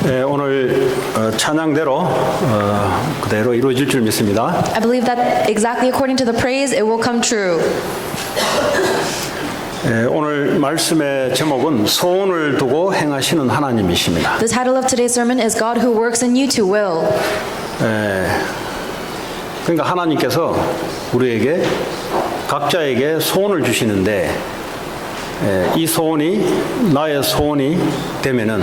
오늘 찬양대로 그대로 이루어질 줄 믿습니다. I believe that exactly according to the praise, it will come true. 오늘 말씀의 제목은 소원을 두고 행하시는 하나님이십니다. The title of today's sermon is God who works in you to will. 그러니까 하나님께서 우리에게 각자에게 소원을 주시는데 이 소원이 나의 소원이 되면은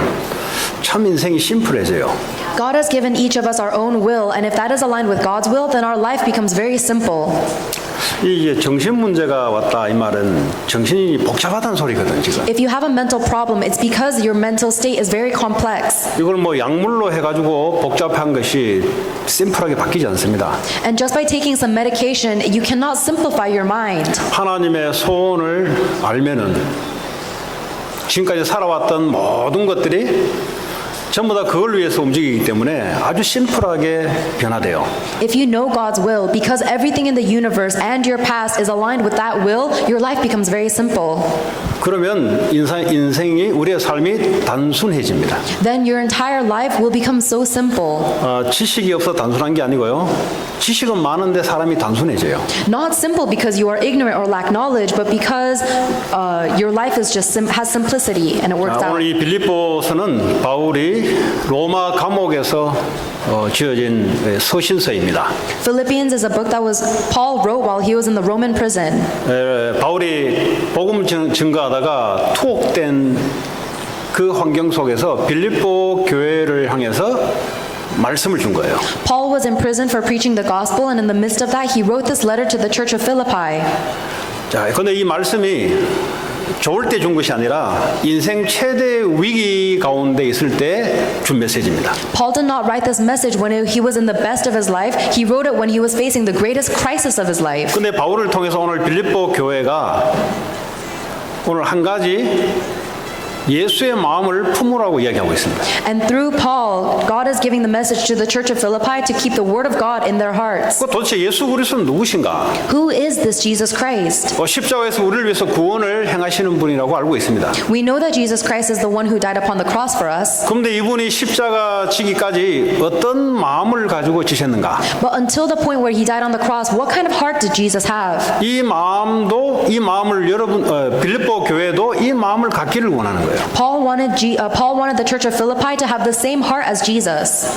참 인생이 심플해져요. God has given each of us our own will, and if that is aligned with God's will, then our life becomes very simple. 이게 정신 문제가 왔다 이 말은 정신이 복잡하다는 소리거든 지금. If you have a mental problem, it's because your mental state is very complex. 이걸 뭐 약물로 해가지고 복잡한 것이 심플하게 바뀌지 않습니다. And just by taking some medication, you cannot simplify your mind. 하나님의 소원을 알면은 지금까지 살아왔던 모든 것들이 전부 다 그걸 위해서 움직이기 때문에 아주 심플하게 변화돼요. If you know God's will, because everything in the universe and your past is aligned with that will, your life becomes very simple. 그러면 인생이 우리의 삶이 단순해집니다. Then your entire life will become so simple. 지식이 없어 단순한 게 아니고요. 지식은 많은데 사람이 단순해져요. Not simple because you are ignorant or lack knowledge, but because your life is just has simplicity and it works out. 오늘 이 빌립보서는 바울이 로마 감옥에서 지어진 서신서입니다. Philippians is a book that Paul wrote while he was in the Roman prison. 바울이 복음 증거하다가 투옥된 그 환경 속에서 빌립보 교회를 향해서 말씀을 준 거예요. Paul was in prison for preaching the gospel, and in the midst of that, he wrote this letter to the church of Philippi. 자, 근데 이 말씀이 좋을 때 준 것이 아니라 인생 최대 위기 가운데 있을 때 준 메시지입니다. Paul did not write this message when he was in the best of his life. He wrote it when he was facing the greatest crisis of his life. 근데 바울을 통해서 오늘 빌립보 교회가 오늘 한 가지 예수의 마음을 품으라고 이야기하고 있습니다. And through Paul, God is giving the message to the church of Philippi to keep the word of God in their hearts. 도대체 예수 그리스도는 누구신가? Who is this Jesus Christ? 십자가에서 우리를 위해서 구원을 행하시는 분이라고 알고 있습니다. We know that Jesus Christ is the one who died upon the cross for us. 그런데 이분이 십자가 지기까지 어떤 마음을 가지고 지셨는가? But until the point where he died on the cross, what kind of heart did Jesus have? 이 마음을 여러분 빌립보 교회도 이 마음을 갖기를 원하는 거예요. Paul wanted the church of Philippi to have the same heart as Jesus.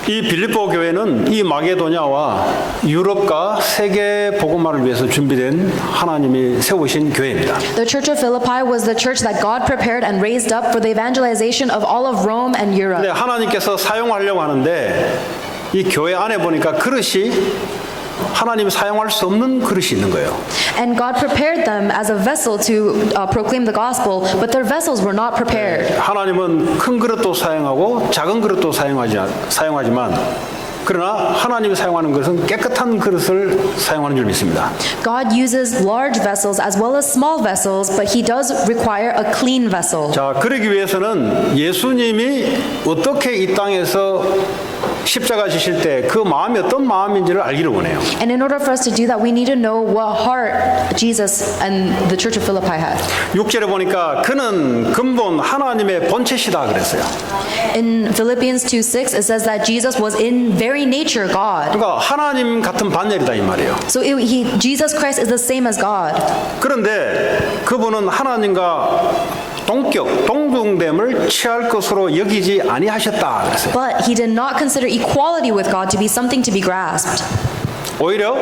이 빌립보 교회는 이 마게도냐와 유럽과 세계 복음화를 위해서 준비된 하나님이 세우신 교회입니다. The church of Philippi was the church that God prepared and raised up for the evangelization of all of Rome and Europe. 근데 하나님께서 사용하려고 하는데 이 교회 안에 보니까 그릇이 하나님이 사용할 수 없는 그릇이 있는 거예요. And God prepared them as a vessel to proclaim the gospel, but their vessels were not prepared. 하나님은 큰 그릇도 사용하고 작은 그릇도 사용하지만 그러나 하나님이 사용하는 것은 깨끗한 그릇을 사용하는 줄 믿습니다. God uses large vessels as well as small vessels, but he does require a clean vessel. 자, 그러기 위해서는 예수님이 어떻게 이 땅에서 십자가 지실 때 그 마음이 어떤 마음인지를 알기를 원해요. And in order for us to do that, we need to know what heart Jesus and the church of Philippi had. 6절에 보니까 그는 근본 하나님의 본체시다 그랬어요. In Philippians 2:6, it says that Jesus was in very nature God. 그러니까 하나님 같은 반열이다 이 말이에요. So Jesus Christ is the same as God. 그런데 그분은 하나님과 동등됨을 취할 것으로 여기지 아니하셨다 그랬어요. But he did not consider equality with God to be something to be grasped. 오히려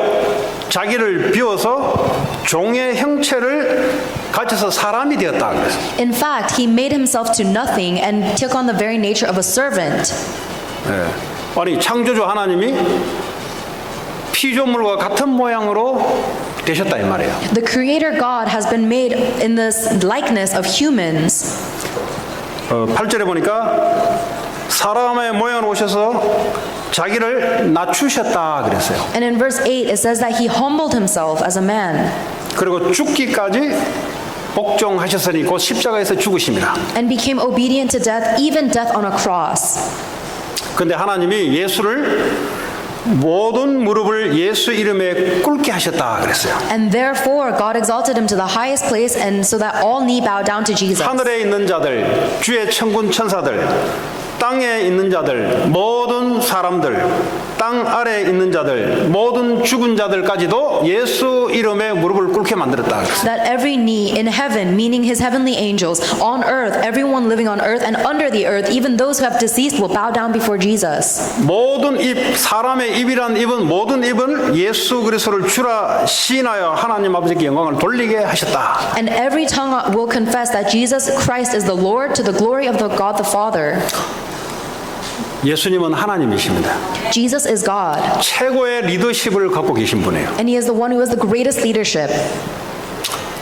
자기를 비워서 종의 형체를 가져서 사람이 되었다 그랬어요. In fact, he made himself to nothing and took on the very nature of a servant. 아니 창조주 하나님이 피조물과 같은 모양으로 되셨다 이 말이에요. The creator God has been made in this likeness of humans. 8절에 보니까 사람의 모양으로 오셔서 자기를 낮추셨다 그랬어요. And in verse 8 it says that he humbled himself as a man. 그리고 죽기까지 복종하셨으니 곧 십자가에서 죽으십니다. And became obedient to death, even death on a cross. 그런데 하나님이 예수를 모든 무릎을 예수 이름에 꿇게 하셨다 그랬어요. And therefore God exalted him to the highest place, and so that all knee bow down to Jesus. 하늘에 있는 자들, 주의 천군 천사들, 땅에 있는 자들, 모든 사람들, 땅 아래에 있는 자들, 모든 죽은 자들까지도 예수 이름에 무릎을 꿇게 만들었다. That every knee in heaven, meaning his heavenly angels, on earth, everyone living on earth and under the earth, even those who have deceased will bow down before Jesus. 모든 입, 사람의 입이란 입은 모든 입은 예수 그리스도를 주라 시인하여 하나님 아버지께 영광을 돌리게 하셨다. And every tongue will confess that Jesus Christ is the Lord to the glory of the God the Father. 예수님은 하나님이십니다. Jesus is God, 최고의 리더십을 갖고 계신 분이에요. and he is the one who has the greatest leadership.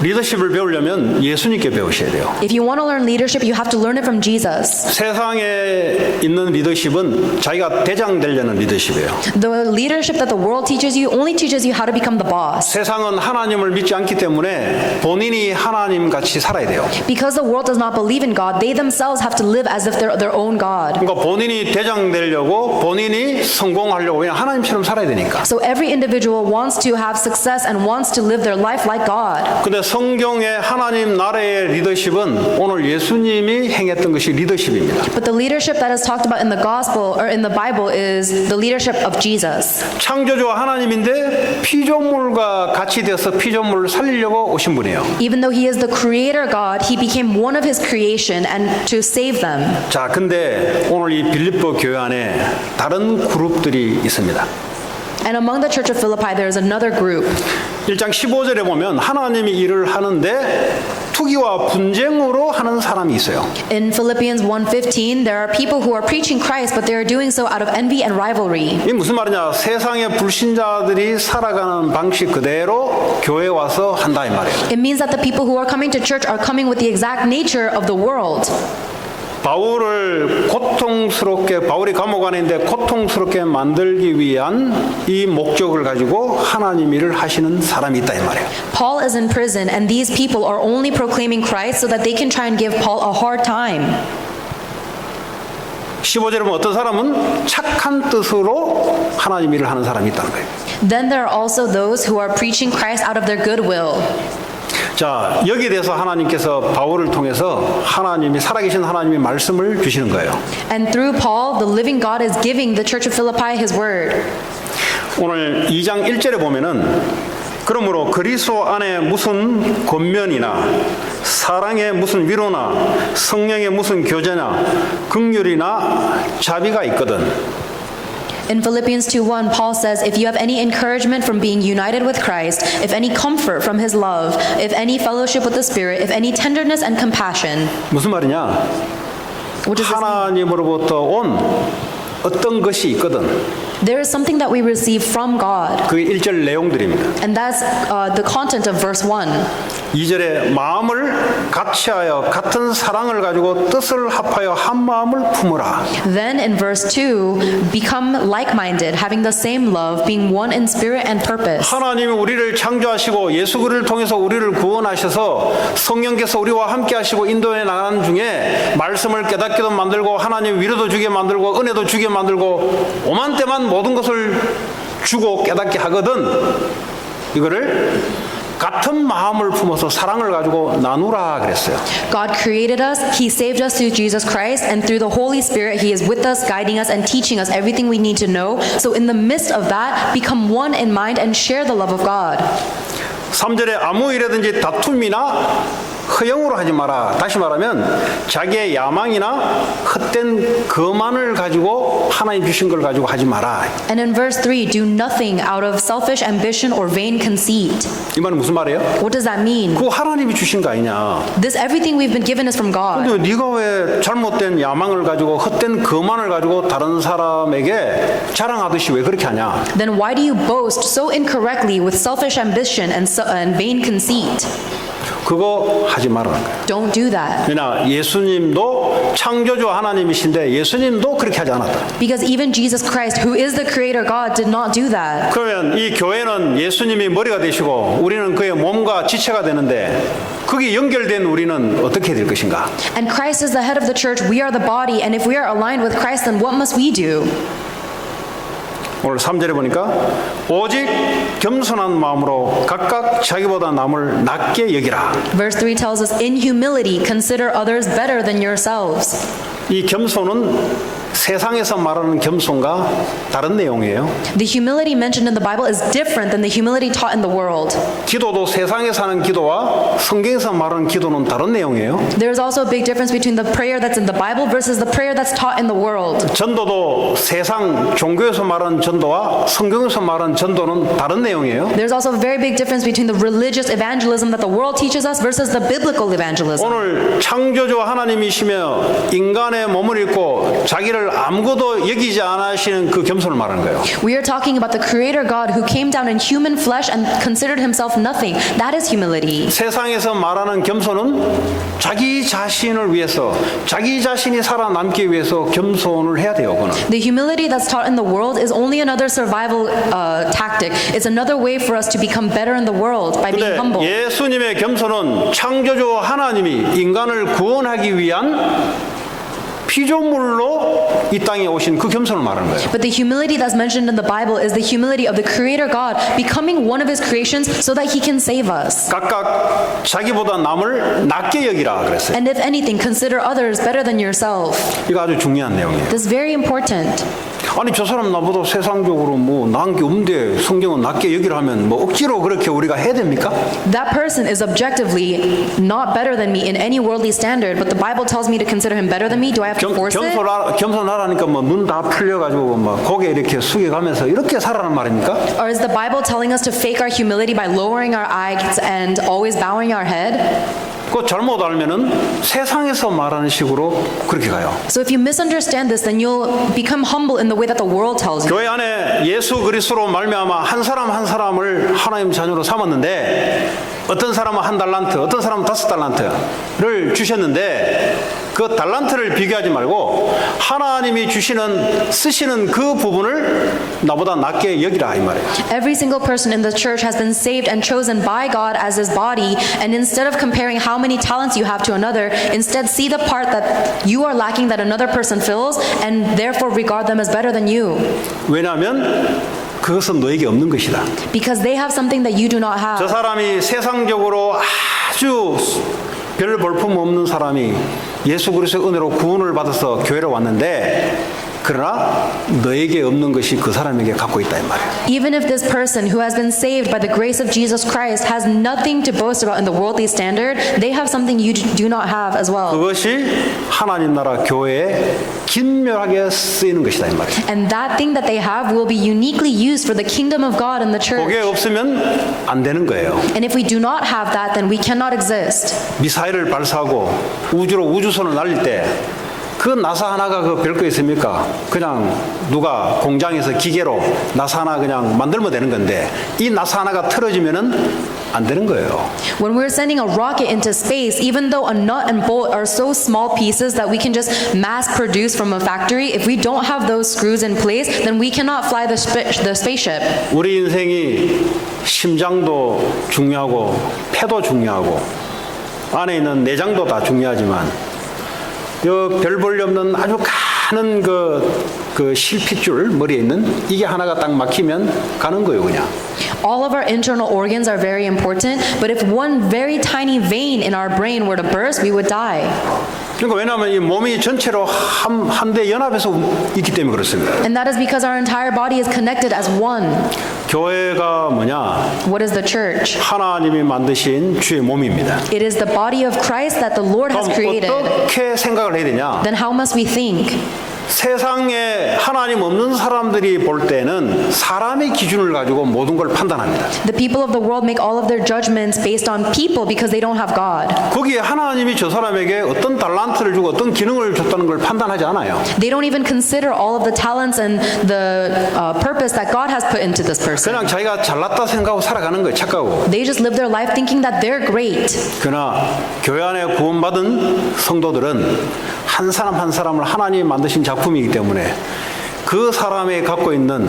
리더십을 배우려면 예수님께 배우셔야 돼요. If you want to learn leadership, you have to learn it from Jesus. 세상에 있는 리더십은 자기가 대장 되려는 리더십이에요. The leadership that the world teaches you only teaches you how to become the boss. 세상은 하나님을 믿지 않기 때문에 본인이 하나님 같이 살아야 돼요. Because the world does not believe in God, they themselves have to live as if they're their own God. 그러니까 본인이 대장 되려고 본인이 성공하려고 그냥 하나님처럼 살아야 되니까. So every individual wants to have success and wants to live their life like God. 근데 성경의 하나님 나라의 리더십은 오늘 예수님이 행했던 것이 리더십입니다. But the leadership that is talked about in the gospel or in the Bible is the leadership of Jesus. 창조주 하나님인데 피조물과 같이 되어서 피조물을 살리려고 오신 분이에요. Even though he is the creator God, he became one of his creation and to save them. 자, 근데 오늘 이 빌립보 교회 안에 다른 그룹들이 있습니다. And among the church of Philippi, there is another group. 1장 15절에 보면 하나님이 일을 하는데 투기와 분쟁으로 하는 사람이 있어요. In Philippians 1:15, there are people who are preaching Christ, but they are doing so out of envy and rivalry. 이게 무슨 말이냐? 세상의 불신자들이 살아가는 방식 그대로 교회에 와서 한다 이 말이에요. It means that the people who are coming to church are coming with the exact nature of the world. 바울을 바울이 감옥 안에 있는데 고통스럽게 만들기 위한 이 목적을 가지고 하나님 일을 하시는 사람이 있다 이 말이에요. Paul is in prison, and these people are only proclaiming Christ so that they can try and give Paul a hard time. 15절에 보면 어떤 사람은 착한 뜻으로 하나님 일을 하는 사람이 있다는 거예요. Then there are also those who are preaching Christ out of their goodwill. 자, 여기에 대해서 하나님께서 바울을 통해서 살아계신 하나님이 말씀을 주시는 거예요. And through Paul, the living God is giving the church of Philippi his word. 오늘 2장 1절에 보면은 그러므로 그리스도 안에 무슨 권면이나 사랑의 무슨 위로나 성령의 무슨 교제나 긍휼이나 자비가 있거든. In Philippians 2:1, Paul says, if you have any encouragement from being united with Christ, if any comfort from his love, if any fellowship with the Spirit, if any tenderness and compassion. 무슨 말이냐? What does this mean? 하나님으로부터 온 어떤 것이 있거든. There is something that we receive from God, 그게 1절 내용들입니다. and that's the content of verse 1. 2절에 마음을 같이하여 같은 사랑을 가지고 뜻을 합하여 한 마음을 품으라. Then in verse 2, become like-minded, having the same love, being one in spirit and purpose. 하나님이 우리를 창조하시고 예수 그리스도를 통해서 우리를 구원하셔서 성령께서 우리와 함께 하시고 인도해 나가는 중에 말씀을 깨닫게도 만들고 하나님 위로도 주게 만들고 은혜도 주게 만들고 오만 때만 모든 것을 주고 깨닫게 하거든. 이거를 같은 마음을 품어서 사랑을 가지고 나누라 그랬어요. God created us, He saved us through Jesus Christ, and through the Holy Spirit, He is with us, guiding us, and teaching us everything we need to know. So in the midst of that, become one in mind and share the love of God. 3절에 아무 일이든지 다툼이나 허영으로 하지 마라. 다시 말하면 자기의 야망이나 헛된 거만을 가지고 하나님 주신 걸 가지고 하지 마라. And in verse 3, do nothing out of selfish ambition or vain conceit. 이 말은 무슨 말이에요? What does that mean? 그거 하나님이 주신 거 아니냐. This everything we've been given is from God. 근데 네가 왜 잘못된 야망을 가지고 헛된 거만을 가지고 다른 사람에게 자랑하듯이 왜 그렇게 하냐? Then why do you boast so incorrectly with selfish ambition and vain conceit? 그거 하지 말라는 거예요. Don't do that. 그러나 예수님도 창조주 하나님이신데 예수님도 그렇게 하지 않았다. Because even Jesus Christ, who is the creator God, did not do that. 그러면 이 교회는 예수님이 머리가 되시고 우리는 그의 몸과 지체가 되는데 그게 연결된 우리는 어떻게 될 것인가? And Christ is the head of the church, we are the body, and if we are aligned with Christ, then what must we do? 오늘 3절에 보니까 오직 겸손한 마음으로 각각 자기보다 남을 낮게 여기라. Verse 3 tells us, in humility, consider others better than yourselves. 이 겸손은 세상에서 말하는 겸손과 다른 내용이에요. The humility mentioned in the Bible is different than the humility taught in the world. 기도도 세상에서 하는 기도와 성경에서 말하는 기도는 다른 내용이에요. There's also a big difference between the prayer that's in the Bible versus the prayer that's taught in the world. 전도도 세상 종교에서 말하는 전도와 성경에서 말하는 전도는 다른 내용이에요. There's also a very big difference between the religious evangelism that the world teaches us versus the biblical evangelism. 오늘 창조주 하나님이시며 인간의 몸을 입고 자기를 아무것도 여기지 않으시는 그 겸손을 말하는 거예요. We are talking about the Creator God who came down in human flesh and considered himself nothing. That is humility. 세상에서 말하는 겸손은 자기 자신을 위해서 자기 자신이 살아남기 위해서 겸손을 해야 돼요. 그는. The humility that's taught in the world is only another survival tactic. It's another way for us to become better in the world by being 근데 humble. 예수님의 겸손은 창조주 하나님이 인간을 구원하기 위한 피조물로 이 땅에 오신 그 겸손을 말하는 거예요. But the humility that's mentioned in the Bible is the humility of the Creator God becoming one of His creations so that He can save us. 각각 자기보다 남을 낮게 여기라 그랬어요. And if anything, consider others better than yourself. 이거 아주 중요한 내용이에요. This is very important. 아니 저 사람 나보다 세상적으로 뭐 나은 게 없는데 성경은 낮게 여기라 하면 뭐 억지로 그렇게 우리가 해야 됩니까? That person is objectively not better than me in any worldly standard, but the Bible tells me to consider him better than me. Do I have to force it? 겸손하라니까 뭐 눈 다 풀려가지고 막 고개 이렇게 숙여가면서 이렇게 살아란 말입니까? Or is the Bible telling us to fake our humility by lowering our eyes and always bowing our head? 그거 잘못 알면은 세상에서 말하는 식으로 그렇게 가요. So if you misunderstand this, then you'll become humble in the way that the world tells you. 교회 안에 예수 그리스도로 말미암아 한 사람 한 사람을 하나님 자녀로 삼았는데 어떤 사람은 1달란트, 어떤 사람은 5달란트를 주셨는데 그 달란트를 비교하지 말고 하나님이 쓰시는 그 부분을 나보다 낮게 여기라 이 말이에요. Every single person in the church has been saved and chosen by God as His body, and instead of comparing how many talents you have to another, instead see the part that you are lacking that another person fills, and therefore regard them as better than you. 왜냐하면 그것은 너에게 없는 것이다. Because they have something that you do not 저 have. 사람이 세상적으로 아주 별 볼품 없는 사람이 예수 그리스도의 은혜로 구원을 받아서 교회로 왔는데 그러나 너에게 없는 것이 그 사람에게 갖고 있다 이 말이에요. Even if this person who has been saved by the grace of Jesus Christ has nothing to boast about in the worldly standard, they have something you do not have as well. 그것이 하나님 나라 교회에 긴밀하게 쓰이는 것이다 이 말이에요. And that thing that they have will be uniquely used for the kingdom of God in the church. 그게 없으면 안 되는 거예요. And if we do not have that, then we cannot exist. 미사일을 발사하고 우주로 우주선을 날릴 때 그 나사 하나가 그 별거 있습니까? 그냥 누가 공장에서 기계로 나사 하나 그냥 만들면 되는 건데 이 나사 하나가 틀어지면은 안 되는 거예요. When we're sending a rocket into space, even though a nut and bolt are so small pieces that we can just mass produce from a factory, if we don't have those screws in place, then we cannot fly the spaceship. 우리 인생이 심장도 중요하고 폐도 중요하고 안에 있는 내장도 다 중요하지만 별 볼일 없는 아주 가는 그 실핏줄 머리에 있는 이게 하나가 딱 막히면 가는 거예요 그냥. All of our internal organs are very important, but if one very tiny vein in our brain were to burst, we would die. 그러니까 왜냐하면 이 몸이 전체로 한데 연합해서 있기 때문에 그렇습니다. And that is because our entire body is connected as one. 교회가 뭐냐? What is the church? 하나님이 만드신 주의 몸입니다. It is the body of Christ that the Lord has 그럼 created. 어떻게 생각을 해야 되냐? Then how must we think? 세상에 하나님 없는 사람들이 볼 때는 사람의 기준을 가지고 모든 걸 판단합니다. The people of the world make all of their judgments based on people because they don't have God. 거기에 하나님이 저 사람에게 어떤 달란트를 주고 어떤 기능을 줬다는 걸 판단하지 않아요. They don't even consider all of the talents and the purpose that God has put into this person. 그냥 자기가 잘났다 생각하고 살아가는 거예요. 착각하고. They just live their life thinking that they're great. 그러나 교회 안에 구원받은 성도들은 한 사람 한 사람을 하나님이 만드신 작품이기 때문에 그 사람이 갖고 있는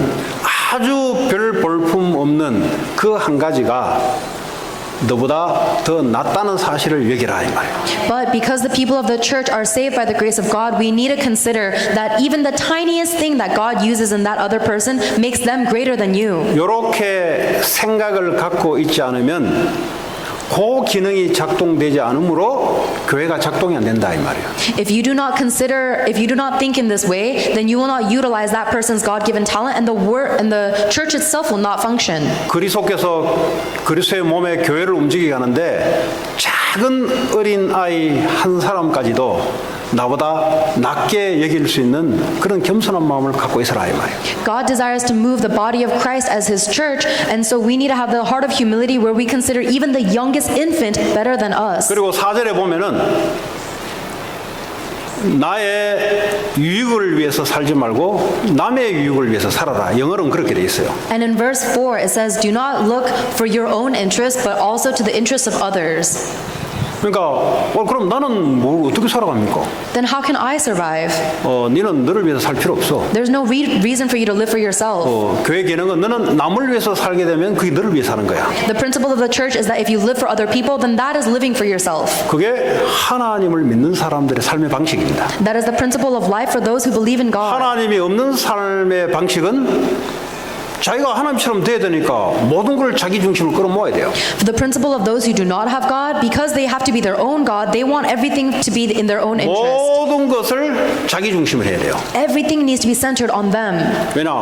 아주 별 볼품 없는 그 한 가지가 너보다 더 낫다는 사실을 여기라 이 말이에요. But because the people of the church are saved by the grace of God, we need to consider that even the tiniest thing that God uses in that other person makes them greater than you. 이렇게 생각을 갖고 있지 않으면 그 기능이 작동되지 않으므로 교회가 작동이 안 된다 이 말이에요. If you do not think in this way, then you will not utilize that person's God-given talent, and the church itself will not function. 그리스도께서 그리스도의 몸에 교회를 움직이게 하는데 작은 어린 아이 한 사람까지도 나보다 낮게 여길 수 있는 그런 겸손한 마음을 갖고 있어라 이 말이에요. God desires to move the body of Christ as His church, and so we need to have the heart of humility where we consider even the youngest infant better than us. 그리고 4절에 보면은 나의 유익을 위해서 살지 말고 남의 유익을 위해서 살아라. 영어로는 그렇게 돼 있어요. And in verse 4 it says, "Do not look for your own interest, but also to the interests of others." 그러니까 그럼 나는 뭘 어떻게 살아갑니까? Then how can I survive? 너는 너를 위해서 살 필요 없어. There's no reason for you to live for yourself. 교회 기능은 너는 남을 위해서 살게 되면 그게 너를 위해 사는 거야. The principle of the church is that if you live for other people, then that is living for yourself. 그게 하나님을 믿는 사람들의 삶의 방식입니다. That is the principle of life for those who believe in God. 하나님이 없는 삶의 방식은 자기가 하나님처럼 돼야 되니까 모든 걸 자기 중심으로 끌어모아야 돼요. For the principle of those who do not have God, because they have to be their own God, they want everything to be in their own interest. 모든 것을 자기 중심으로 해야 돼요. Everything needs to be centered on them, 왜냐?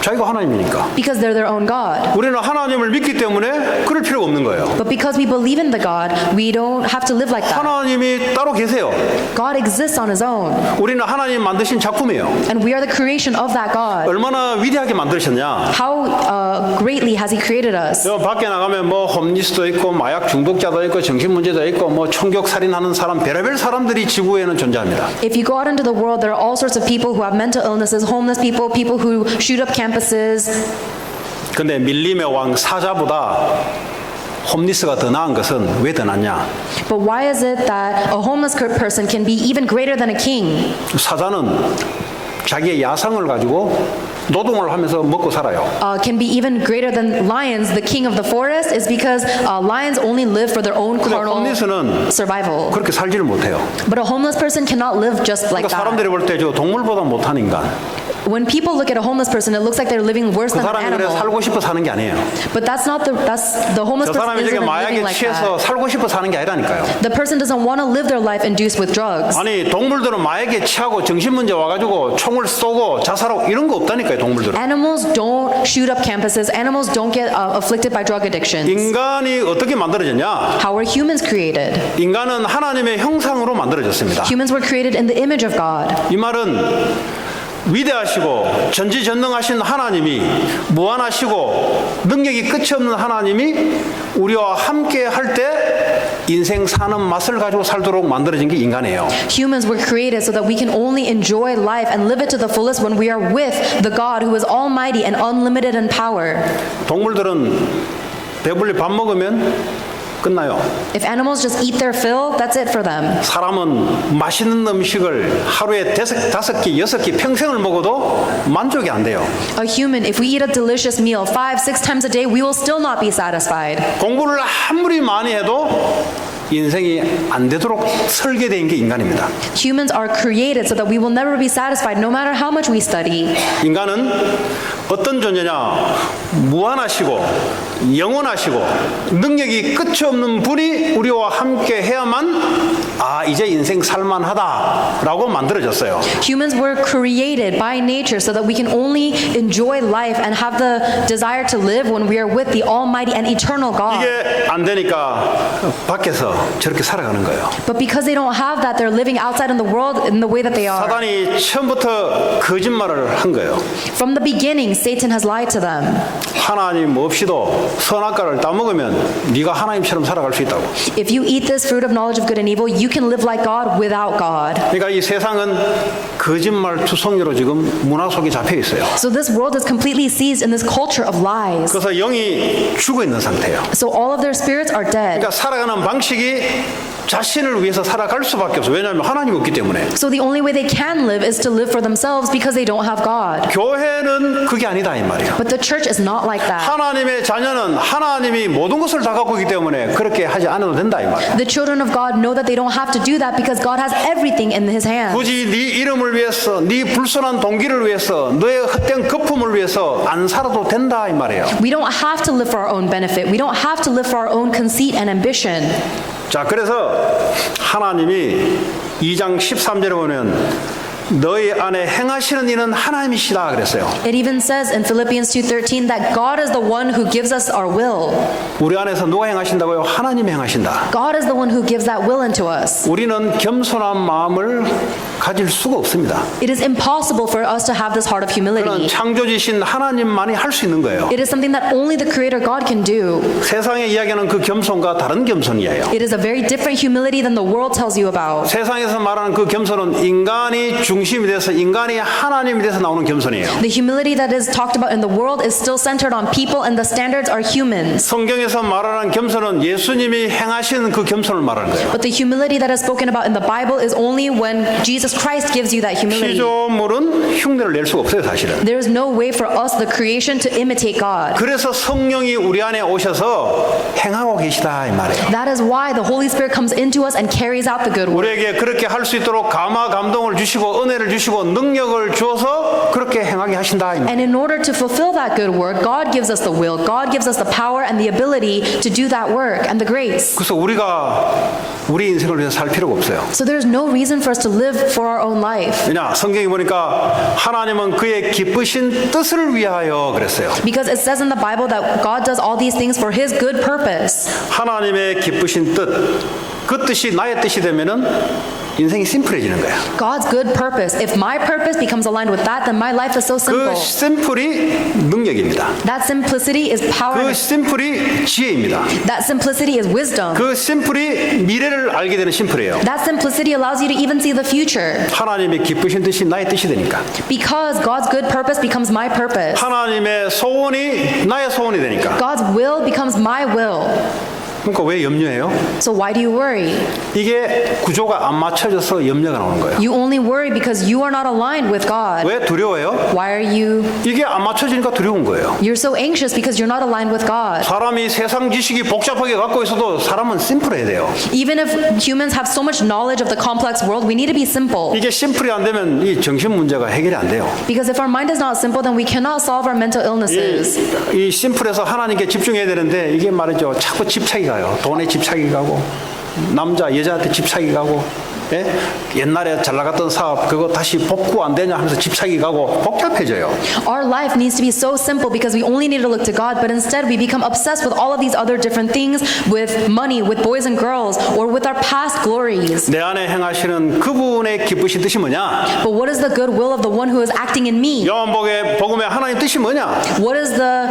자기가 하나님이니까. because they're their own God. 우리는 하나님을 믿기 때문에 그럴 필요가 없는 거예요. But because we believe in the God, we don't have to live like that. 하나님이 따로 계세요. God exists on His own, 우리는 하나님 만드신 작품이에요. and we are the creation of that God. 얼마나 위대하게 만드셨냐? How greatly has He created us? 저 밖에 나가면 뭐 홈리스도 있고 마약 중독자도 있고 정신 문제도 있고 뭐 총격 살인하는 사람 별의별 사람들이 지구에는 존재합니다. If you go out into the world, there are all sorts of people who have mental illnesses, homeless people, people who shoot up campuses. 근데 밀림의 왕 사자보다 홈리스가 더 나은 것은 왜 더 낫냐? But why is it that a homeless person can be even greater than a king? 사자는 자기의 야성을 가지고 노동을 하면서 먹고 살아요. Can be even greater than lions. The king of the forest is because lions only live for their own 근데 carnal 홈리스는 survival. 그렇게 살지를 못해요. But a homeless person cannot live just like 그러니까 that. 사람들이 볼 때 저 동물보다 못한 인간. When people look at a homeless person, it looks like they're living worse 그 than an 사람이 그래 animal. 살고 싶어 사는 게 아니에요. But that's the homeless 저 person 사람이 저게 isn't living 마약에 like 취해서 that. 살고 싶어 사는 게 아니라니까요. The person doesn't want to live their life induced with drugs. 아니 동물들은 마약에 취하고 정신문제 와가지고 총을 쏘고 자살하고 이런 거 없다니까요. 동물들은. Animals don't shoot up campuses. Animals don't get afflicted by drug addictions. 인간이 어떻게 만들어졌냐? How were humans created? 인간은 하나님의 형상으로 만들어졌습니다. Humans were created in the image of God. 이 말은 위대하시고 전지전능하신 하나님이 무한하시고 능력이 끝이 없는 하나님이 우리와 함께 할 때 인생 사는 맛을 가지고 살도록 만들어진 게 인간이에요. Humans were created so that we can only enjoy life and live it to the fullest when we are with the God who is almighty and unlimited in power. 동물들은 배불리 밥 먹으면 끝나요. If animals just eat their fill, that's it for them. 사람은 맛있는 음식을 하루에 5개, 6개 평생을 먹어도 만족이 안 돼요. A human, if we eat a delicious meal 5, 6 times a day, we will still not be satisfied. 공부를 아무리 많이 해도 인생이 안 되도록 설계된 게 인간입니다. Humans are created so that we will never be satisfied no matter how much we study. 인간은 어떤 존재냐? 무한하시고 영원하시고 능력이 끝이 없는 분이 우리와 함께 해야만 이제 인생 살만하다라고 만들어졌어요. Humans were created by nature so that we can only enjoy life and have the desire to live when we are with the almighty and eternal God. 이게 안 되니까 밖에서 저렇게 살아가는 거예요. But because they don't have that, they're living outside in the world in the way that they are. 사단이 처음부터 거짓말을 한 거예요. From the beginning, Satan has lied to them. 하나님 없이도 선악과를 따먹으면 네가 하나님처럼 살아갈 수 있다고. If you eat this fruit of knowledge of good and evil, you can live like God without God. 그러니까 이 세상은 거짓말 투성이로 지금 문화 속에 잡혀 있어요. So this world is completely seized in this culture of lies. 그래서 영이 죽어 있는 상태예요. So all of their spirits are dead. 그러니까 살아가는 방식이 자신을 위해서 살아갈 수밖에 없어요. 왜냐하면 하나님이 없기 때문에. So the only way they can live is to live for themselves because they don't have God. 교회는 그게 아니다 이 말이에요. But the church is not like that. 하나님의 자녀는 하나님이 모든 것을 다 갖고 있기 때문에 그렇게 하지 않아도 된다 이 말이에요. The children of God know that they don't have to do that because God has everything in His hands. 굳이 네 이름을 위해서, 네 불순한 동기를 위해서, 너의 헛된 거품을 위해서 안 살아도 된다 이 말이에요. We don't have to live for our own benefit. We don't have to live for our own conceit and ambition. 자, 그래서 하나님이 2장 13절에 보면 너희 안에 행하시는 이는 하나님이시다 그랬어요. It even says in Philippians 2:13 that God is the one who gives us our will. 우리 안에서 누가 행하신다고요? 하나님이 행하신다. God is the one who gives that will into us. 우리는 겸손한 마음을 가질 수가 없습니다. It is impossible for us to have this heart of 그는 humility. 창조주신 하나님만이 할 수 있는 거예요. It is something that only the Creator God can do. 세상의 이야기는 그 겸손과 다른 겸손이에요. It is a very different humility than the world tells you about. 세상에서 말하는 그 겸손은 인간이 중심이 돼서 인간이 하나님이 돼서 나오는 겸손이에요. The humility that is talked about in the world is still centered on people and the standards are humans. 성경에서 말하는 겸손은 예수님이 행하신 그 겸손을 말하는 거예요. But the humility that is spoken about in the Bible is only when Jesus Christ gives you that humility. 피조물은 흉내를 낼 수가 없어요, 사실은. There is no way for us, the creation, to imitate God. 그래서 성령이 우리 안에 오셔서 행하고 계시다 이 말이에요. That is why the Holy Spirit comes into us and carries out the good work. 우리에게 그렇게 할 수 있도록 감화 감동을 주시고 은혜를 주시고 능력을 주어서 그렇게 행하게 하신다 이 말이에요. And in order to fulfill that good work, God gives us the will, God gives us the power and the ability to do that work and the grace. 그래서 우리가 우리 인생을 위해서 살 필요가 없어요. So there's no reason for us to live for our own life. 왜냐 성경에 보니까 하나님은 그의 기쁘신 뜻을 위하여 그랬어요. Because it says in the Bible that God does all these things for His good purpose. 하나님의 기쁘신 뜻, 그 뜻이 나의 뜻이 되면은 인생이 심플해지는 거야. God's good purpose. If my purpose becomes aligned with that, then my life is so 그 simple. 심플이 능력입니다. That simplicity is power. 그 심플이 지혜입니다. That simplicity is wisdom. 그 심플이 미래를 알게 되는 심플이에요. That simplicity allows you to even see the future. 하나님의 기쁘신 뜻이 나의 뜻이 되니까. Because God's good purpose becomes my purpose. 하나님의 소원이 나의 소원이 되니까. God's will becomes my will. 그러니까 왜 염려해요? So why do you worry? 이게 구조가 안 맞춰져서 염려가 나오는 거예요. You only worry because you are not aligned with God. 왜 두려워요? Why are you? 이게 안 맞춰지니까 두려운 거예요. You're so anxious because you're not aligned with God. 사람이 세상 지식이 복잡하게 갖고 있어도 사람은 심플해야 돼요. Even if humans have so much knowledge of the complex world, we need to be simple. 이게 심플이 안 되면 이 정신 문제가 해결이 안 돼요. Because if our mind is not simple, then we cannot solve our mental illnesses. 이 심플해서 하나님께 집중해야 되는데 이게 말이죠. 자꾸 집착이 가요. 돈에 집착이 가고 남자 여자한테 집착이 가고 예? 옛날에 잘 나갔던 사업 그거 다시 복구 안 되냐 하면서 집착이 가고 복잡해져요. Our life needs to be so simple because we only need to look to God, but instead we become obsessed with all of these other different things, with money, with boys and girls, or with our past glories. 내 안에 행하시는 그분의 기쁘신 뜻이 뭐냐? But what is the good will of the one who is acting in me? 요한복음의 복음의 하나님 뜻이 뭐냐? What is the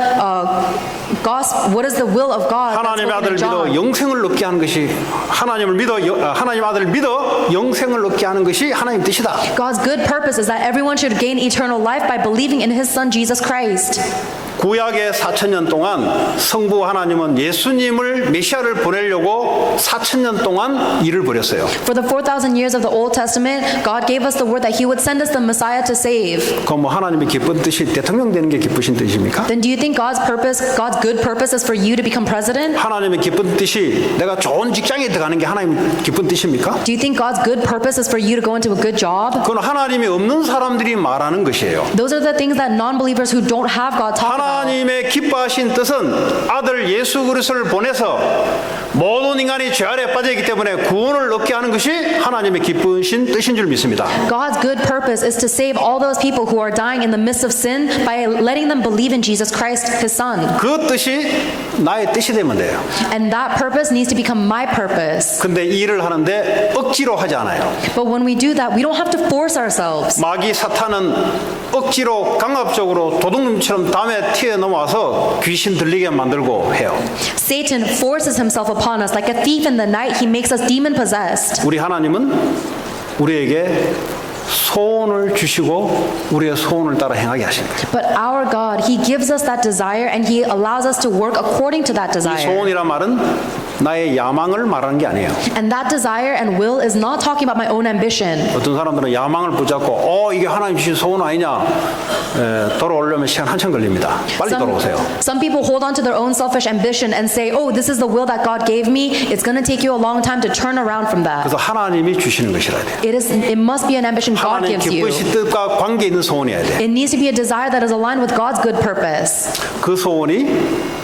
gospel? What is the will of God? That's 하나님의 spoken 아들을 in 믿어 John. 영생을 얻게 하는 것이 하나님을 믿어 하나님 아들을 믿어 영생을 얻게 하는 것이 하나님 뜻이다. God's good purpose is that everyone should gain eternal life by believing in His Son Jesus Christ. 구약의 4,000년 동안 성부 하나님은 예수님을 메시아를 보내려고 4,000년 동안 일을 벌였어요. For the 4,000 years of the Old Testament, God gave us the word that He would send us the Messiah to save. 그럼 뭐 하나님의 기쁜 뜻이 대통령 되는 게 기쁘신 뜻입니까? Then do you think God's good purpose is for you to become president? 하나님의 기쁜 뜻이 내가 좋은 직장에 들어가는 게 하나님 기쁜 뜻입니까? Do you think God's good purpose is for you to go into a good job? 그건 하나님이 없는 사람들이 말하는 것이에요. Those are the things that non-believers who don't have God talk about. 하나님의 기뻐하신 뜻은 아들 예수 그리스도를 보내서 모든 인간이 죄 아래 빠져있기 때문에 구원을 얻게 하는 것이 하나님의 기쁘신 뜻인 줄 믿습니다. God's good purpose is to save all those people who are dying in the midst of sin by letting them believe in Jesus Christ, His Son. 그 뜻이 나의 뜻이 되면 돼요. And that purpose needs to become my purpose. 근데 이 일을 하는데 억지로 하지 않아요. But when we do that, we don't have to force ourselves. 마귀 사탄은 억지로 강압적으로 도둑놈처럼 담에 튀어넘어와서 귀신 들리게 만들고 해요. Satan forces himself upon us like a thief in the night. He makes us demon possessed. 우리 하나님은 우리에게 소원을 주시고 우리의 소원을 따라 행하게 하신 거예요. But our God, He gives us that desire and He allows us to work according to that 이 desire. 소원이란 말은 나의 야망을 말하는 게 아니에요. And that desire and will is not talking about my own ambition. 어떤 사람들은 야망을 붙잡고 이게 하나님 주신 소원 아니냐 돌아오려면 시간 한참 걸립니다. 빨리 돌아오세요. Some people hold on to their own selfish ambition and say, oh, this is the will that God gave me. It's going to take you a long time to turn around from that. 그래서 하나님이 주시는 것이라 돼요. It must be an ambition God 하나님 gives you. 기쁘신 뜻과 관계 있는 소원이어야 돼. It needs to be a desire that is aligned with God's good purpose. 그 소원이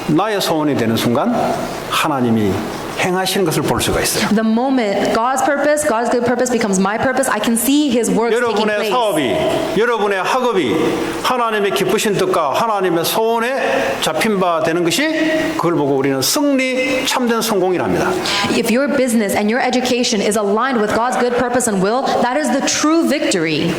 나의 소원이 되는 순간 하나님이 행하시는 것을 볼 수가 있어요. The moment God's good purpose becomes my purpose, I can see His works taking 여러분의 place. 사업이, 여러분의 학업이 하나님의 기쁘신 뜻과 하나님의 소원에 잡힌 바 되는 것이 그걸 보고 우리는 승리, 참된 성공이랍니다. If your business and your education is aligned with God's good purpose and will, that is the true victory.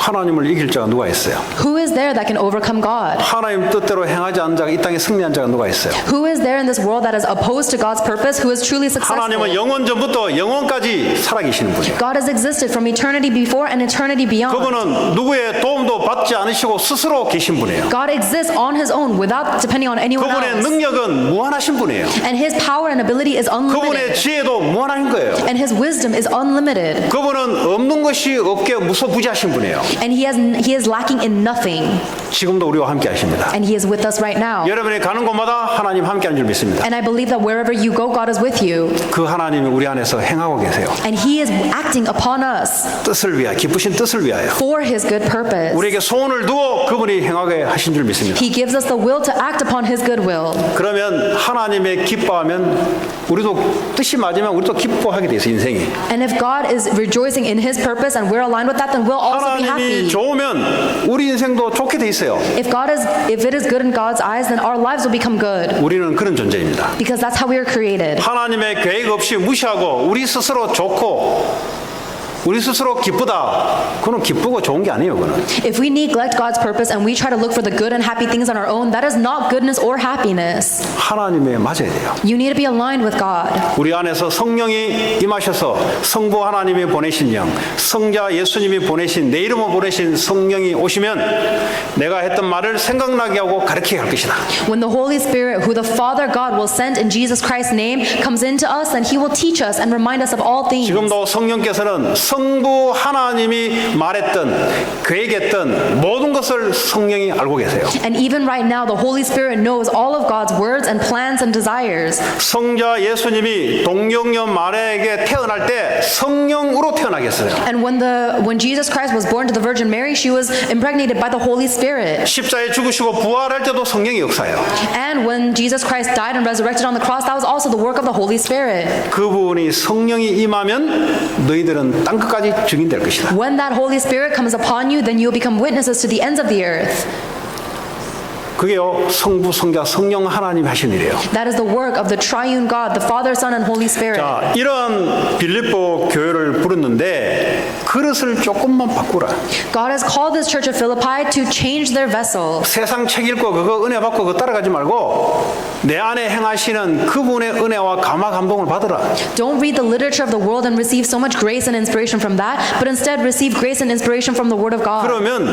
하나님을 이길 자가 누가 있어요? Who is there that can overcome God? 하나님 뜻대로 행하지 않은 자가 이 땅에 승리한 자가 누가 있어요? Who is there in this world that is opposed to God's purpose, who is truly successful? 하나님은 영원 전부터 영원까지 살아계시는 분이에요. God has existed from eternity before and eternity beyond. 그분은 누구의 도움도 받지 않으시고 스스로 계신 분이에요. God exists on His own without depending on anyone 그분의 else. 능력은 무한하신 분이에요. And His power and ability is 그분의 unlimited. 지혜도 무한한 거예요. And His wisdom is unlimited. 그분은 없는 것이 없게 무소부지하신 분이에요. And He is lacking in nothing. 지금도 우리와 함께 하십니다. And He is with us right now. 여러분이 가는 곳마다 하나님 함께 하는 줄 믿습니다. And I believe that wherever you go, God is with you. 그 하나님이 우리 안에서 행하고 계세요. And He is acting upon us 뜻을 위하여, 기쁘신 뜻을 위하여 for His good purpose. 우리에게 소원을 두어 그분이 행하게 하신 줄 믿습니다. He gives us the will to act upon His good will. 그러면 하나님의 기뻐하면 우리도 뜻이 맞으면 우리도 기뻐하게 돼 있어요, 인생이. And if God is rejoicing in His purpose and we're aligned with that, then we'll also be 하나님이 happy. 좋으면 우리 인생도 좋게 돼 있어요. If it is good in God's eyes, then our lives will become good. 우리는 그런 존재입니다. Because that's how we are created. 하나님의 계획 없이 무시하고 우리 스스로 좋고 우리 스스로 기쁘다. 그건 기쁘고 좋은 게 아니에요. 그거는. If we neglect God's purpose and we try to look for the good and happy things on our own, that is not goodness or happiness. 하나님에 맞아야 돼요. You need to be aligned with God. 우리 안에서 성령이 임하셔서 성부 하나님이 보내신 영, 성자 예수님이 보내신 내 이름으로 보내신 성령이 오시면 내가 했던 말을 생각나게 하고 가르치게 할 것이다. When the Holy Spirit, who the Father God will send in Jesus Christ's name, comes into us, then He will teach us and remind us of all things. 지금도 성령께서는 성부 하나님이 말했던 계획했던 모든 것을 성령이 알고 계세요. And even right now, the Holy Spirit knows all of God's words and plans and desires. 성자 예수님이 동정녀 마리아에게 태어날 때 성령으로 태어나겠어요. And when Jesus Christ was born to the Virgin Mary, she was impregnated by the Holy Spirit. 십자가에 죽으시고 부활할 때도 성령의 역사예요. And when Jesus Christ died and resurrected on the cross, that was also the work of the Holy Spirit. 그분이 성령이 임하면 너희들은 땅 끝까지 증인될 것이다. When that Holy Spirit comes upon you, then you'll become witnesses to the ends of the earth. 그게요 성부 성자 성령 하나님이 하신 일이에요. That is the work of the triune God, the Father, Son, and Holy Spirit. 자, 이런 빌립보 교회를 부르는데 그릇을 조금만 바꾸라. God has called this church of Philippi to change their vessel. 세상 책 읽고 그거 은혜 받고 그거 따라가지 말고 내 안에 행하시는 그분의 은혜와 감화 감동을 받으라. Don't read the literature of the world and receive so much grace and inspiration from that, but instead receive grace and inspiration from the Word of God. 그러면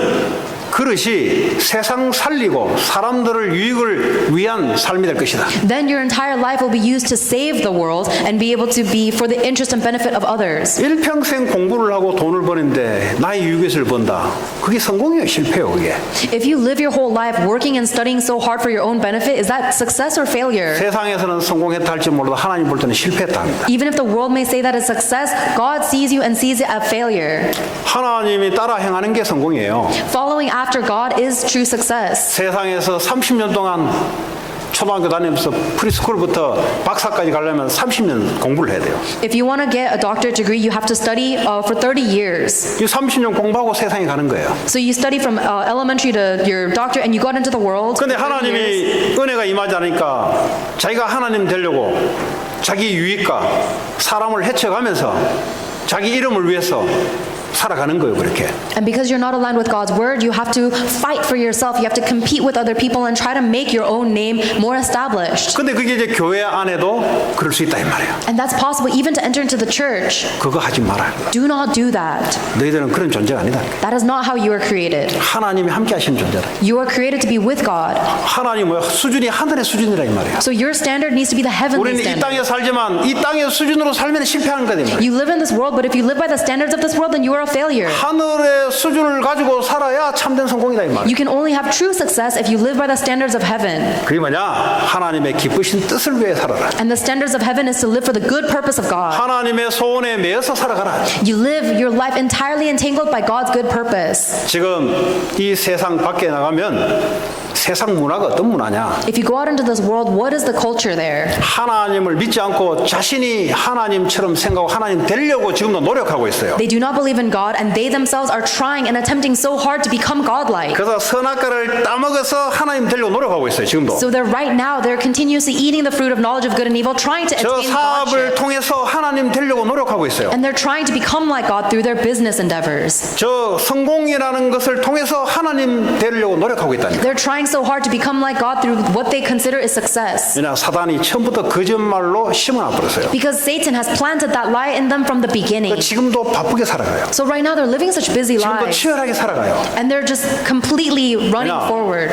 그릇이 세상 살리고 사람들을 유익을 위한 삶이 될 것이다. Then your entire life will be used to save the world and be able to be for the interest and benefit of others. 일평생 공부를 하고 돈을 버는데 나의 유익을 번다. 그게 성공이에요, 실패요, 그게. If you live your whole life working and studying so hard for your own benefit, is that success or failure? 세상에서는 성공했다 할지 몰라도 하나님 볼 때는 실패했다 합니다. Even if the world may say that is success, God sees you and sees it as failure. 하나님이 따라 행하는 게 성공이에요. Following after God is true success. 세상에서 30년 동안 초등학교 다니면서 프리스쿨부터 박사까지 가려면 30년 공부를 해야 돼요. If you want to get a doctorate degree, you have to study for 30 years. 이 30년 공부하고 세상에 가는 거예요. So you study from elementary to your doctorate and you got into the world. 근데 for 30 years. 하나님이 은혜가 임하지 않으니까 자기가 하나님 되려고 자기 유익과 사람을 해쳐가면서 자기 이름을 위해서 살아가는 거예요, 그렇게. And because you're not aligned with God's word, you have to fight for yourself. You have to compete with other people and try to make your own name more established. 근데 그게 이제 교회 안에도 그럴 수 있다 이 말이에요. And that's possible even to enter into the church. 그거 하지 마라. Do not do that. 너희들은 그런 존재가 아니다. That is not how you are created. 하나님이 함께 하시는 존재다. You are created to be with God. 하나님 수준이 하늘의 수준이라 이 말이에요. So your standard needs to be the heavenly 우리는 이 standard. 땅에 살지만 이 땅의 수준으로 살면 실패하는 거다 이 말이에요. You live in this world, but if you live by the standards of this world, then you are a failure. 하늘의 수준을 가지고 살아야 참된 성공이다 이 말이에요. You can only have true success if you live by the standards of heaven. 그게 뭐냐? 하나님의 기쁘신 뜻을 위해 살아라. And the standards of heaven is to live for the good purpose of God. 하나님의 소원에 매여서 살아가라. You live your life entirely entangled by God's good purpose. 지금 이 세상 밖에 나가면 세상 문화가 어떤 문화냐? If you go out into this world, what is the culture there? 하나님을 믿지 않고 자신이 하나님처럼 생각하고 하나님 되려고 지금도 노력하고 있어요. They do not believe in God, and they themselves are trying and attempting so hard to become godlike. 그래서 선악과를 따먹어서 하나님 되려고 노력하고 있어요. 지금도. So they're right now, they're continuously eating the fruit of knowledge of good and evil, trying to 저 attain 사업을 Godship. 통해서 하나님 되려고 노력하고 있어요. And they're trying to become like God through their business endeavors. 저 성공이라는 것을 통해서 하나님 되려고 노력하고 있다니까. They're trying so hard to become like God through what they consider is success. 왜냐 사단이 처음부터 거짓말로 심어놔버렸어요. Because Satan has planted that lie in them from the beginning. 지금도 바쁘게 살아가요. So right now they're living such busy 지금도 lives. 치열하게 살아가요. And they're just completely running Yeah. forward.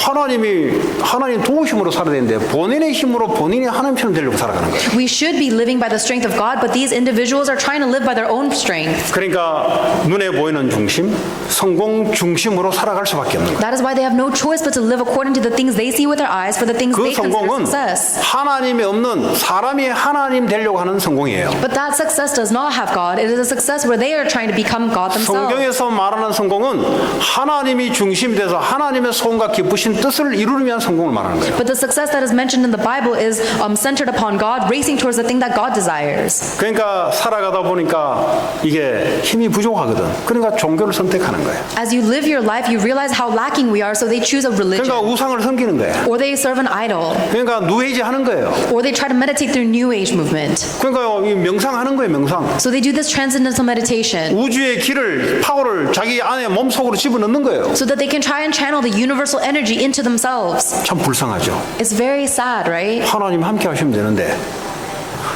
하나님 도우심으로 살아야 되는데 본인의 힘으로 본인이 하나님처럼 되려고 살아가는 거예요. We should be living by the strength of God, but these individuals are trying to live by their own strength. 그러니까 눈에 보이는 중심, 성공 중심으로 살아갈 수밖에 없는 거예요. That is why they have no choice but to live according to the things they see with their eyes for the things 그 they consider 성공은 success. 하나님이 없는 사람이 하나님 되려고 하는 성공이에요. But that success does not have God. It is a success where they are trying to become God themselves. 성경에서 말하는 성공은 하나님이 중심이 돼서 하나님의 소원과 기쁘신 뜻을 이루기 위한 성공을 말하는 거예요. But the success that is mentioned in the Bible is centered upon God, racing towards the thing that God desires. 그러니까 살아가다 보니까 이게 힘이 부족하거든. 그러니까 종교를 선택하는 거예요. As you live your life, you realize how lacking we are, so they choose a religion. 그러니까 우상을 섬기는 거예요. Or they serve an idol. 그러니까 누에이지 하는 거예요. Or they try to meditate through New Age movement. 그러니까 이 명상하는 거예요, 명상. So they do this transcendental meditation 우주의 길을, 파워를 자기 안에 몸속으로 집어넣는 거예요. so that they can try and channel the universal energy into themselves. 참 불쌍하죠. It's very sad, right? 하나님 함께 하시면 되는데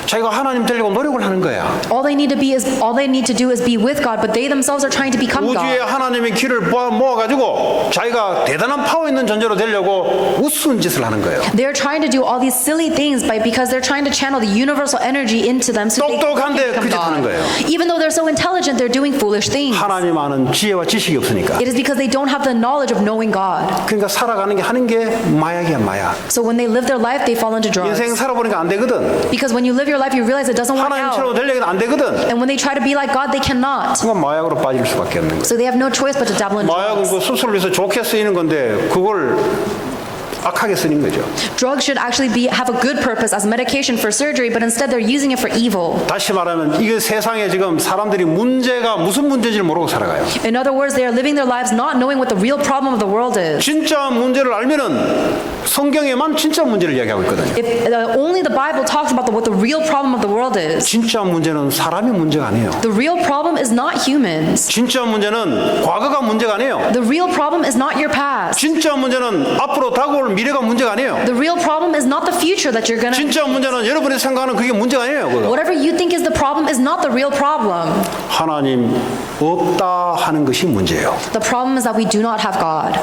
자기가 하나님 되려고 노력을 하는 거야. All they need to do is be with God, but they themselves are trying to become 우주의 God. 하나님의 길을 모아가지고 자기가 대단한 파워 있는 존재로 되려고 우스운 짓을 하는 거예요. They're trying to do all these silly things because they're trying to channel the universal energy into them so they can 똑똑한데 그 짓 하는 become 거예요. God. Even though they're so intelligent, they're doing foolish things. 하나님 아는 지혜와 지식이 없으니까. It is because they don't have the knowledge of knowing God. 그러니까 살아가는 게 하는 게 마약이야, 마약. So when they live their life, they fall into drugs. 인생 살아보니까 안 되거든. Because when you live your life, you realize it doesn't work 하나님처럼 out. 되려면 안 되거든. And when they try to be like God, they cannot. 그러니까 마약으로 빠질 수밖에 없는 거예요. So they have no choice but to dabble in 마약은 drugs. 그 수술을 위해서 좋게 쓰이는 건데 그걸 악하게 쓰는 거죠. Drugs should actually have a good purpose as medication for surgery, but instead they're using it for evil. 다시 말하면 이게 세상에 지금 사람들이 문제가 무슨 문제인지를 모르고 살아가요. In other words, they are living their lives not knowing what the real problem of the world is. 진짜 문제를 알면은 성경에만 진짜 문제를 이야기하고 있거든요. If only the Bible talks about what the real problem of the world is. 진짜 문제는 사람이 문제가 아니에요. The real problem is not humans. 진짜 문제는 과거가 문제가 아니에요. The real problem is not your past. 진짜 문제는 앞으로 다가올 미래가 문제가 아니에요. The real problem is not the future that you're gonna. 진짜 문제는 여러분이 생각하는 그게 문제가 아니에요. 그거. Whatever you think is the problem is not the real problem. 하나님 없다 하는 것이 문제예요. The problem is that we do not have God.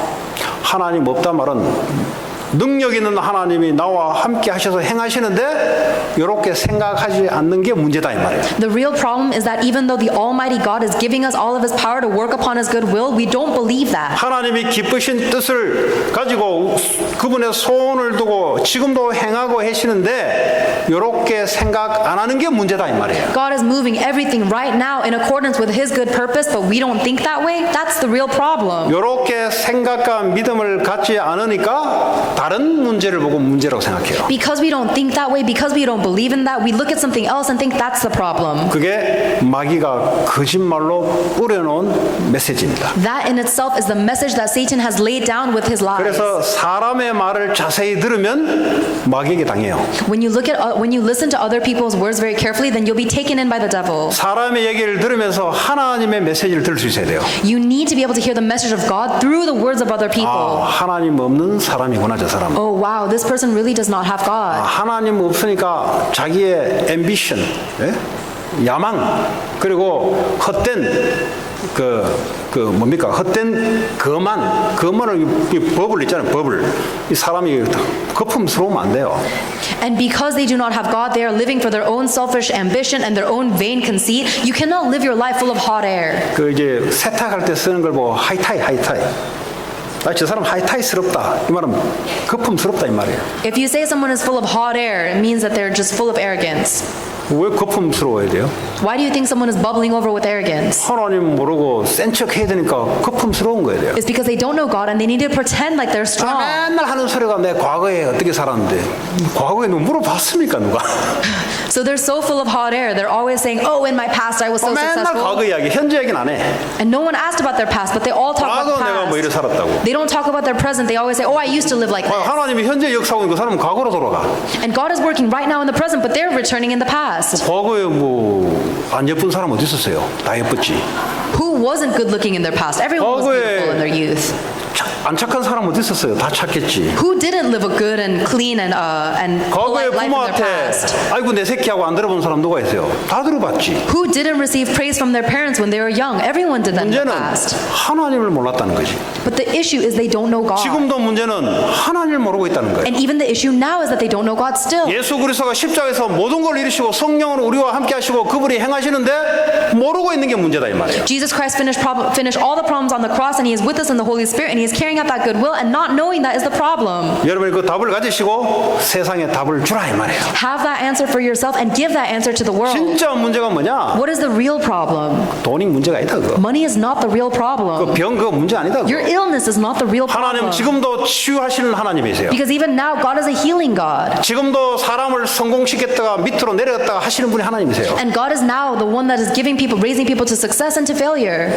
하나님 없다 말은 능력 있는 하나님이 나와 함께 하셔서 행하시는데 이렇게 생각하지 않는 게 문제다 이 말이에요. The real problem is that even though the Almighty God is giving us all of His power to work upon His good will, we don't believe that. 하나님이 기쁘신 뜻을 가지고 그분의 소원을 두고 지금도 행하고 하시는데 이렇게 생각 안 하는 게 문제다 이 말이에요. God is moving everything right now in accordance with His good purpose, but we don't think that way. That's the real problem. 이렇게 생각과 믿음을 갖지 않으니까 다른 문제를 보고 문제라고 생각해요. Because we don't think that way, because we don't believe in that, we look at something else and think that's the problem. 그게 마귀가 거짓말로 뿌려놓은 메시지입니다. That in itself is the message that Satan has laid down with his lies. 그래서 사람의 말을 자세히 들으면 마귀에게 당해요. When you listen to other people's words very carefully, then you'll be taken in by the devil. 사람의 얘기를 들으면서 하나님의 메시지를 들을 수 있어야 돼요. You need to be able to hear the message of God through the words of other 아, people. 하나님 없는 사람이구나 저 사람. Oh wow, this person really does not have 아, God. 하나님 없으니까 자기의 앰비션, 예? 야망, 그리고 헛된 뭡니까? 헛된 거만을 이 버블 있잖아요. 버블. 이 사람이 거품스러우면 안 돼요. And because they do not have God, they are living for their own selfish ambition and their own vain conceit. You cannot live your life full of hot air. 그 이제 세탁할 때 쓰는 걸 보고 하이타이. 아, 저 사람 하이타이스럽다. 이 말은 거품스럽다 이 말이에요. If you say someone is full of hot air, it means that they're just full of arrogance. 왜 거품스러워야 돼요? Why do you think someone is bubbling over with arrogance? 하나님 모르고 센 척 해야 되니까 거품스러운 거예요. 돼요. It's because they don't know God and they need to pretend like they're strong. 맨날 하는 소리가 내 과거에 어떻게 살았는데 과거에 누가 물어봤습니까 누가? So they're so full of hot air. They're always saying, "Oh, in my past I was so 맨날 successful." 과거 이야기, 현재 얘기는 안 해. And no one asked about their past, but they all talk about 과거 the 내가 뭐 이래 past. 살았다고. They don't talk about their present. They always say, "Oh, I used to live like 아, this." 하나님이 현재 역사하고 있는 그 사람은 과거로 돌아가. And God is working right now in the present, but they're returning in the past. 과거에 뭐 안 예쁜 사람 어디 있었어요? 다 예뻤지. Who wasn't good looking in their past? Everyone was beautiful in their youth. 안 착한 사람 어디 있었어요? 다 착했지. Who didn't live a good and clean and 과거에 polite life in their 부모한테 past? 아이고 내 새끼하고 안 들어본 사람 누가 있어요? 다 들어봤지. Who didn't receive praise from their parents when they were young? Everyone did that in the 문제는 past. 하나님을 몰랐다는 거지. But the issue is they don't know God. 지금도 문제는 하나님을 모르고 있다는 거예요. And even the issue now is that they don't know God still. 예수 그리스도가 십자가에서 모든 걸 이루시고 성령으로 우리와 함께 하시고 그분이 행하시는데 모르고 있는 게 문제다 이 말이에요. Jesus Christ finished all the problems on the cross, and He is with us in the Holy Spirit, and He is carrying out that good will, and not knowing that is the problem. 여러분이 그 답을 가지시고 세상에 답을 주라 이 말이에요. Have that answer for yourself and give that answer to the world. 진짜 문제가 뭐냐? What is the real problem? 돈이 문제가 아니다 그거. Money is not the real problem. 병 그거 문제 아니다 Your 그거. illness is not the real 하나님 problem. 지금도 치유하시는 하나님이세요. Because even now, God is a healing God. 지금도 사람을 성공시켰다가 밑으로 내려갔다가 하시는 분이 하나님이세요. And God is now the one that is giving people, raising people to success and to failure.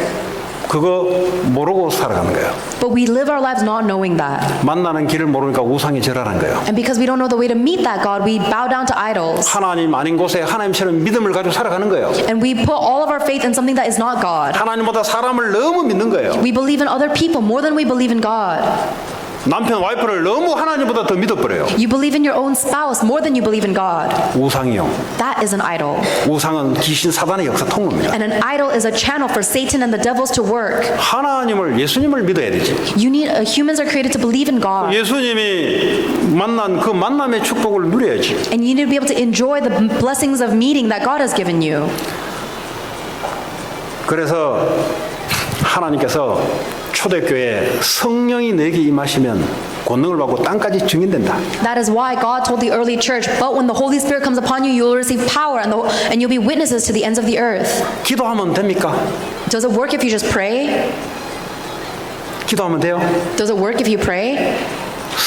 그거 모르고 살아가는 거예요. But we live our lives not knowing that. 만나는 길을 모르니까 우상에 절하는 거예요. And because we don't know the way to meet that God, we bow down to idols. 하나님 아닌 곳에 하나님처럼 믿음을 가지고 살아가는 거예요. And we put all of our faith in something that is not God. 하나님보다 사람을 너무 믿는 거예요. We believe in other people more than we believe in God. 남편 와이프를 너무 하나님보다 더 믿어버려요. You believe in your own spouse more than you believe in God. 우상이요. That is an idol. 우상은 귀신 사단의 역사 통로입니다. And an idol is a channel for Satan and the devils to work. 하나님을 예수님을 믿어야 되지. Humans are created to believe in God. 예수님이 만난 그 만남의 축복을 누려야지. And you need to be able to enjoy the blessings of meeting that God has given you. 그래서 하나님께서 초대교회 성령이 너에게 임하시면 권능을 받고 땅까지 증인된다. That is why God told the early church, but when the Holy Spirit comes upon you, you will receive power and you'll be witnesses to the ends of the earth. 기도하면 됩니까? Does it work if you just pray? 기도하면 돼요? Does it work if you pray?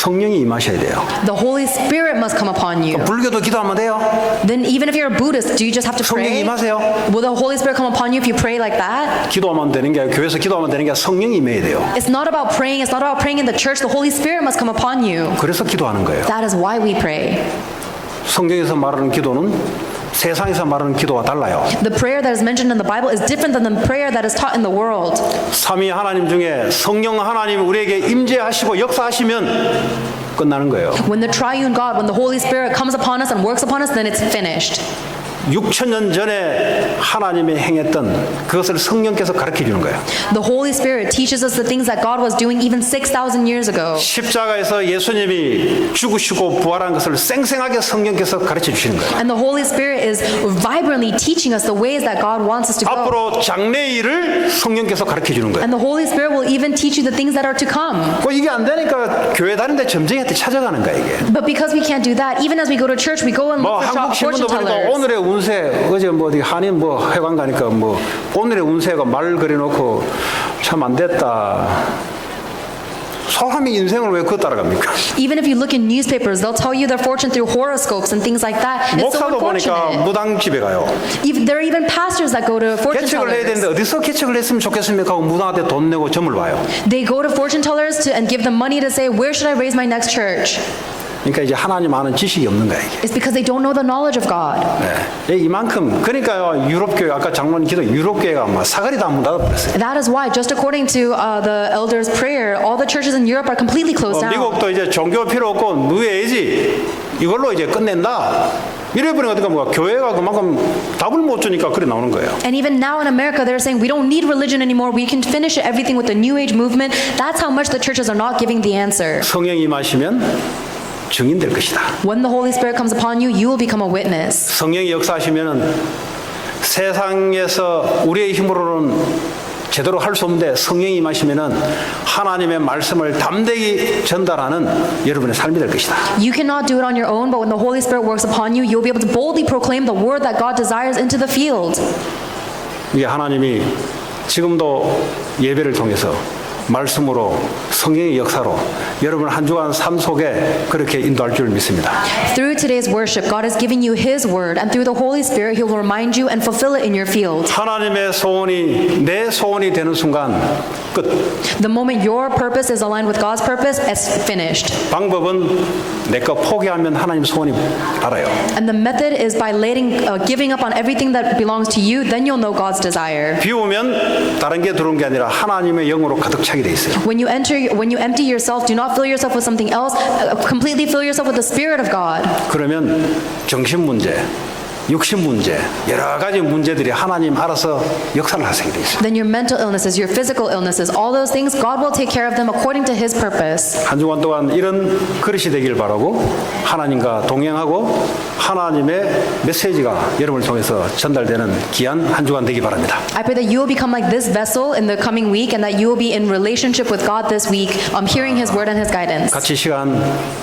성령이 임하셔야 돼요. The Holy Spirit must come upon you. 불교도 기도하면 돼요? Then even if you're a Buddhist, do you just have to 성령이 pray? 임하세요? Will the Holy Spirit come upon you if you pray like that? 기도하면 되는 게 아니라 교회에서 기도하면 되는 게 아니라 성령이 임해야 돼요. It's not about praying. It's not about praying in the church. The Holy Spirit must come upon you. 그래서 기도하는 거예요. That is why we pray. 성경에서 말하는 기도는 세상에서 말하는 기도와 달라요. The prayer that is mentioned in the Bible is different than the prayer that is taught in the world. 삼위 하나님 중에 성령 하나님 우리에게 임재하시고 역사하시면 끝나는 거예요. When the triune God, when the Holy Spirit comes upon us and works upon us, then it's finished. 6,000년 전에 하나님이 행했던 그것을 성령께서 가르쳐 주는 거예요. The Holy Spirit teaches us the things that God was doing even 6,000 years ago. 십자가에서 예수님이 죽으시고 부활한 것을 생생하게 성령께서 가르쳐 주시는 거예요. And the Holy Spirit is vibrantly teaching us the ways that God wants us to go. 앞으로 장래일을 성령께서 가르쳐 주는 거예요. And the Holy Spirit will even teach you the things that are to come. 이게 안 되니까 교회 다니는데 점쟁이한테 찾아가는 거야 이게. But because we can't do that, even as we go to church, we go and 뭐 look for 한국 fortune 신문도 보니까 tellers. 오늘의 운세 어제 뭐 어디 한인 뭐 회관 가니까 뭐 오늘의 운세가 말 그려놓고 참 안 됐다. 사람의 인생을 왜 그거 따라갑니까? Even if you look in newspapers, they'll tell you their fortune through horoscopes and things like that. It's so 목사도 보니까 unfortunate. 무당집에 가요. There are even pastors that go to fortune 개척을 해야 되는데 tellers. 어디서 개척을 했으면 좋겠습니까 하고 무당한테 돈 내고 점을 봐요. They go to fortune tellers and give them money to say, where should I raise my next church? 그러니까 이제 하나님 아는 지식이 없는 거야 이게. It's because they don't know the knowledge of God. 네. 이만큼 그러니까요 유럽교회 아까 장로님 기도 유럽교회가 막 사거리 다 문 닫아버렸어요. That is why, just according to the elders' prayer, all the churches in Europe are completely closed down. 미국도 이제 종교 필요 없고 누에이지 이걸로 이제 끝낸다. 이래버리니까 뭐가 교회가 그만큼 답을 못 주니까 그래 나오는 거예요. And even now in America, they're saying we don't need religion anymore. We can finish everything with the New Age movement. That's how much the churches are not giving the answer. 성령이 임하시면 증인될 것이다. When the Holy Spirit comes upon you, you will become a witness. 성령이 역사하시면은 세상에서 우리의 힘으로는 제대로 할 수 없는데 성령이 임하시면은 하나님의 말씀을 담대히 전달하는 여러분의 삶이 될 것이다. You cannot do it on your own, but when the Holy Spirit works upon you, you'll be able to boldly proclaim the word that God desires into the field. 이게 하나님이 지금도 예배를 통해서 말씀으로 성령의 역사로 여러분 한 주간 삶 속에 그렇게 인도할 줄 믿습니다. Through today's worship, God is giving you His word, and through the Holy Spirit, He will remind you and fulfill it in your field. 하나님의 소원이 내 소원이 되는 순간 끝. The moment your purpose is aligned with God's purpose, it's finished. 방법은 내 거 포기하면 하나님 소원이 알아요. And the method is by giving up on everything that belongs to you, then you'll know God's desire. 비우면 다른 게 들어온 게 아니라 하나님의 영으로 가득 차게 돼 있어요. When you empty yourself, do not fill yourself with something else. Completely fill yourself with the Spirit of God. 그러면 정신 문제, 육신 문제, 여러 가지 문제들이 하나님 알아서 역사를 하시게 돼 있어요. Then your mental illnesses, your physical illnesses, all those things, God will take care of them according to His purpose. 한 주간 동안 이런 그릇이 되길 바라고 하나님과 동행하고 하나님의 메시지가 여러분을 통해서 전달되는 귀한 한 주간 되기 바랍니다. I pray that you will become like this vessel in the coming week, and that you will be in relationship with God this week, hearing His word and His guidance. 같이 시간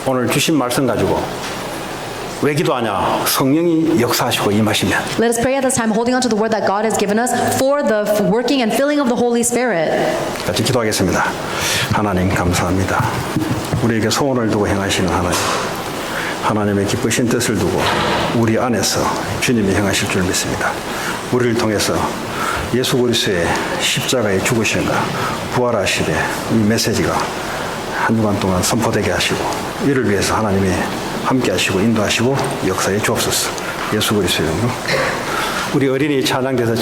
오늘 주신 말씀 가지고 왜 기도하냐? 성령이 역사하시고 임하시면 Let us pray at this time, holding on to the word that God has given us for the working and filling of the Holy Spirit. 같이 기도하겠습니다. 하나님 감사합니다. 우리에게 소원을 두고 행하시는 하나님, 하나님의 기쁘신 뜻을 두고 우리 안에서 주님이 행하실 줄 믿습니다. 우리를 통해서 예수 그리스도의 십자가의 죽으심과 부활하시되 이 메시지가 한 주간 동안 선포되게 하시고 이를 위해서 하나님이 함께 하시고 인도하시고 역사에 주옵소서. 예수 그리스도의 이름으로 우리 어린이 찬양대에서